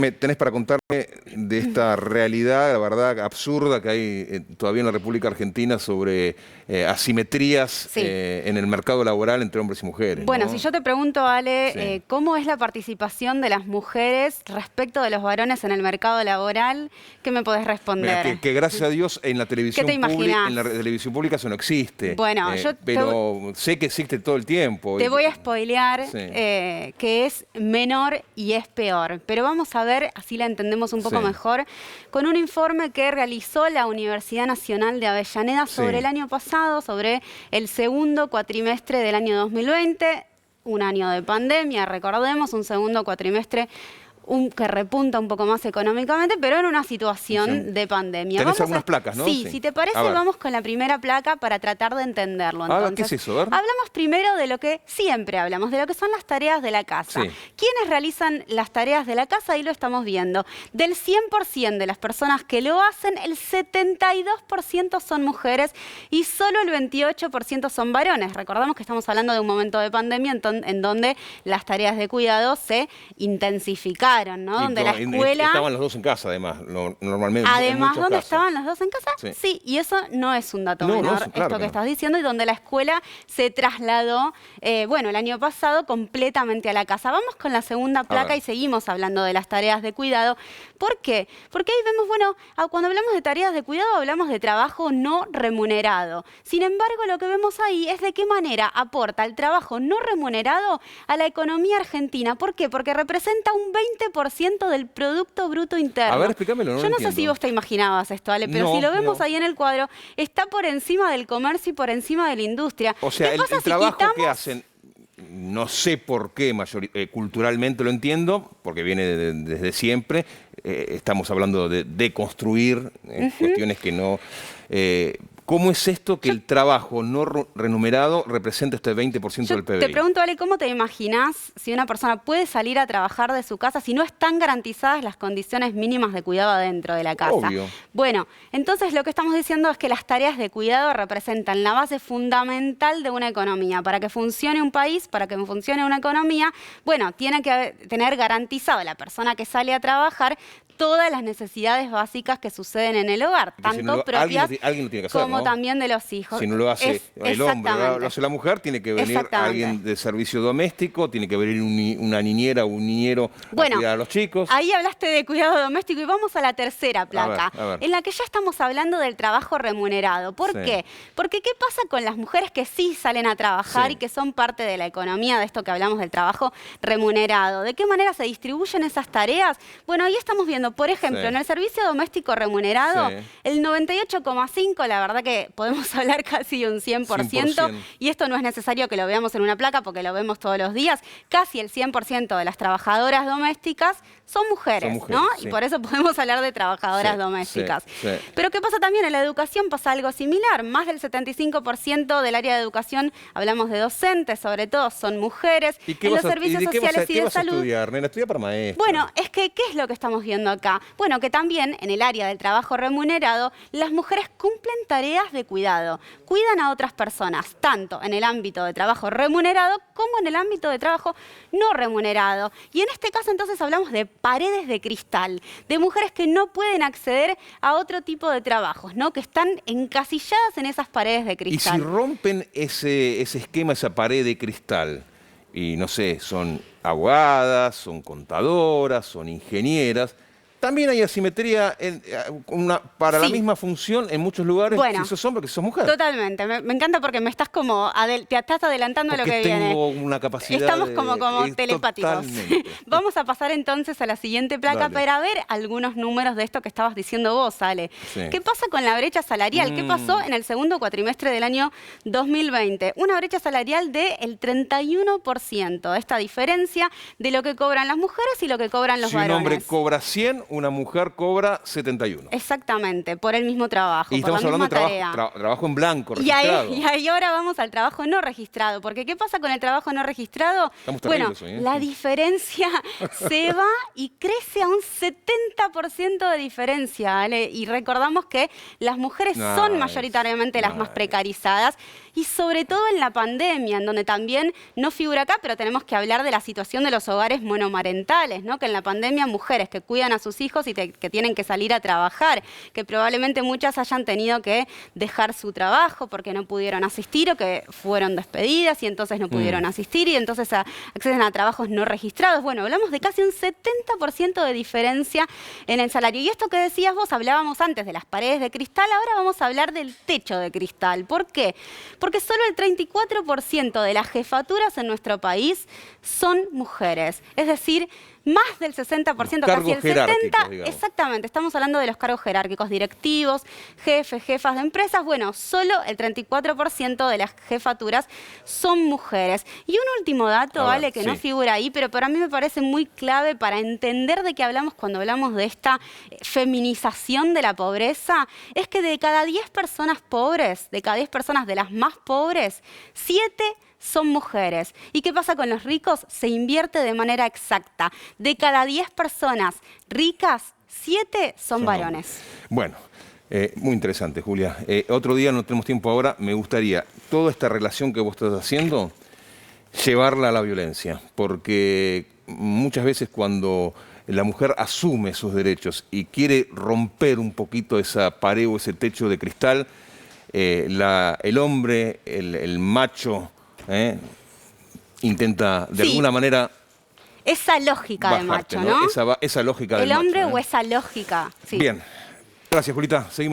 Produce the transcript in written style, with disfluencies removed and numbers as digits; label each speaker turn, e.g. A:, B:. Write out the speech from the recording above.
A: me tenés para contarme de esta realidad, la verdad, absurda que hay todavía en la República Argentina sobre asimetrías en el mercado laboral entre hombres y mujeres?
B: Bueno,
A: ¿no?
B: si yo te pregunto, Ale, ¿cómo es la participación de las mujeres respecto de los varones en el mercado laboral? ¿Qué me podés responder?
A: Mira, que gracias a Dios en la televisión pública eso no existe.
B: Bueno,
A: pero sé que existe todo el tiempo.
B: Te voy a spoilear que es menor y es peor. Pero vamos a ver, así la entendemos un poco mejor, con un informe que realizó la Universidad Nacional de Avellaneda sobre el año pasado, sobre el segundo cuatrimestre del año 2020, un año de pandemia, recordemos, un segundo cuatrimestre que repunta un poco más económicamente, pero en una situación de pandemia.
A: Tenés algunas placas, ¿no?
B: Sí, si te parece, vamos con la primera placa para tratar de entenderlo. Entonces,
A: ¿qué es eso? A ver.
B: Hablamos primero de lo que siempre hablamos, de lo que son las tareas de la casa. ¿Quiénes realizan las tareas de la casa? Ahí lo estamos viendo. Del 100% de las personas que lo hacen, el 72% son mujeres y solo el 28% son varones. Recordamos que estamos hablando de un momento de pandemia en donde las tareas de cuidado se intensificaron, ¿no? Donde la escuela...
A: Estaban los dos en casa, además, normalmente.
B: Además, ¿dónde estaban los dos en casa? Sí, y eso no es un dato menor, esto que estás diciendo, y donde la escuela se trasladó, bueno, el año pasado completamente a la casa. Vamos con la segunda placa y seguimos hablando de las tareas de cuidado. ¿Por qué? Porque ahí vemos, bueno, cuando hablamos de tareas de cuidado hablamos de trabajo no remunerado. Sin embargo, lo que vemos ahí es de qué manera aporta el trabajo no remunerado a la economía argentina. ¿Por qué? Porque representa un 20% del Producto Bruto Interno.
A: A ver, explícamelo,
B: Yo no sé si vos te imaginabas esto, Ale, pero si lo vemos ahí en el cuadro, está por encima del comercio y por encima de la industria.
A: O sea, el trabajo que hacen, no sé por qué culturalmente lo entiendo, porque viene desde siempre, estamos hablando de deconstruir cuestiones que no... ¿Cómo es esto que el trabajo no remunerado representa este 20% del PBI?
B: Te pregunto, Ale, ¿cómo te imaginás si una persona puede salir a trabajar de su casa si no están garantizadas las condiciones mínimas de cuidado adentro de la casa?
A: Obvio.
B: Bueno, entonces lo que estamos diciendo es que las tareas de cuidado representan la base fundamental de una economía. Para que funcione un país, para que funcione una economía, bueno, tiene que tener garantizado la persona que sale a trabajar todas las necesidades básicas que suceden en el hogar, tanto propias
A: alguien lo tiene que hacer,
B: como también de los hijos.
A: Si no lo hace el hombre, lo hace la mujer, tiene que venir alguien de servicio doméstico, tiene que venir una niñera o un niñero a cuidar a los chicos.
B: Ahí hablaste de cuidado doméstico y vamos a la tercera placa, en la que ya estamos hablando del trabajo remunerado. ¿Por qué? Porque ¿qué pasa con las mujeres que sí salen a trabajar y que son parte de la economía, de esto que hablamos del trabajo remunerado? ¿De qué manera se distribuyen esas tareas? Bueno, ahí estamos viendo, por ejemplo, en el servicio doméstico remunerado, el 98,5%, la verdad que podemos hablar casi de un 100%, y esto no es necesario que lo veamos en una placa porque lo vemos todos los días, casi el 100% de las trabajadoras domésticas son mujeres, ¿no? Y por eso podemos hablar de trabajadoras domésticas. Pero ¿qué pasa también? En la educación pasa algo similar. Más del 75% del área de educación, hablamos de docentes, sobre todo, son mujeres. En los servicios sociales y de salud.
A: ¿Qué vas a estudiar, nena? Estudia para maestra.
B: Bueno, es que, ¿qué es lo que estamos viendo acá? Bueno, que también en el área del trabajo remunerado, las mujeres cumplen tareas de cuidado. Cuidan a otras personas, tanto en el ámbito de trabajo remunerado como en el ámbito de trabajo no remunerado. Y en este caso, entonces, hablamos de paredes de cristal, de mujeres que no pueden acceder a otro tipo de trabajos, ¿no? Que están encasilladas en esas paredes de cristal.
A: Y si rompen ese esquema, esa pared de cristal, y no sé, son abogadas, son contadoras, son ingenieras, también hay asimetría para la misma función en muchos lugares, si sos hombre que si sos mujer.
B: Totalmente. Me encanta porque me estás te estás adelantando a lo que viene.
A: Tengo una capacidad.
B: Estamos como telepáticos. Vamos a pasar entonces a la siguiente placa para ver algunos números de esto que estabas diciendo vos, Ale. ¿Qué pasa con la brecha salarial? ¿Qué pasó en el segundo cuatrimestre del año 2020? Una brecha salarial del 31%. Esta diferencia de lo que cobran las mujeres y lo que cobran los varones.
A: Si un hombre cobra 100, una mujer cobra 71.
B: Exactamente, por el mismo trabajo,
A: y
B: por la misma tarea.
A: Trabajo en blanco, registrado.
B: Y ahí ahora vamos al trabajo no registrado, porque ¿qué pasa con el trabajo no registrado? Bueno, la diferencia se va y crece a un 70% de diferencia, ¿vale? Y recordamos que las mujeres son mayoritariamente las más precarizadas y sobre todo en la pandemia, en donde también no figura acá, pero tenemos que hablar de la situación de los hogares monomarentales, ¿no? Que en la pandemia mujeres que cuidan a sus hijos y que tienen que salir a trabajar, que probablemente muchas hayan tenido que dejar su trabajo porque no pudieron asistir o que fueron despedidas y entonces no pudieron asistir y entonces acceden a trabajos no registrados. Bueno, hablamos de casi un 70% de diferencia en el salario. Y esto que decías vos, hablábamos antes de las paredes de cristal, ahora vamos a hablar del techo de cristal. ¿Por qué? Porque solo el 34% de las jefaturas en nuestro país son mujeres. Es decir, más del 60%, casi el 70%, digamos. Exactamente, estamos hablando de los cargos jerárquicos, directivos, jefes, jefas de empresas. Bueno, solo el 34% de las jefaturas son mujeres. Y un último dato, Ale, que no figura ahí, pero para mí me parece muy clave para entender de qué hablamos cuando hablamos de esta feminización de la pobreza, es que de cada 10 personas pobres, de cada 10 personas de las más pobres, 7 son mujeres. ¿Y qué pasa con los ricos? Se invierte de manera exacta. De cada 10 personas ricas, 7 son varones.
A: Bueno, muy interesante, Julia. Otro día, no tenemos tiempo ahora, me gustaría toda esta relación que vos estás haciendo, llevarla a la violencia. Porque muchas veces cuando la mujer asume sus derechos y quiere romper un poquito esa pared o ese techo de cristal, el hombre, el macho, intenta de alguna manera
B: esa lógica de macho, ¿no?
A: Esa lógica del
B: macho. El hombre
A: o
B: esa lógica. Sí.
A: Bien. Gracias, Julita. Seguimos.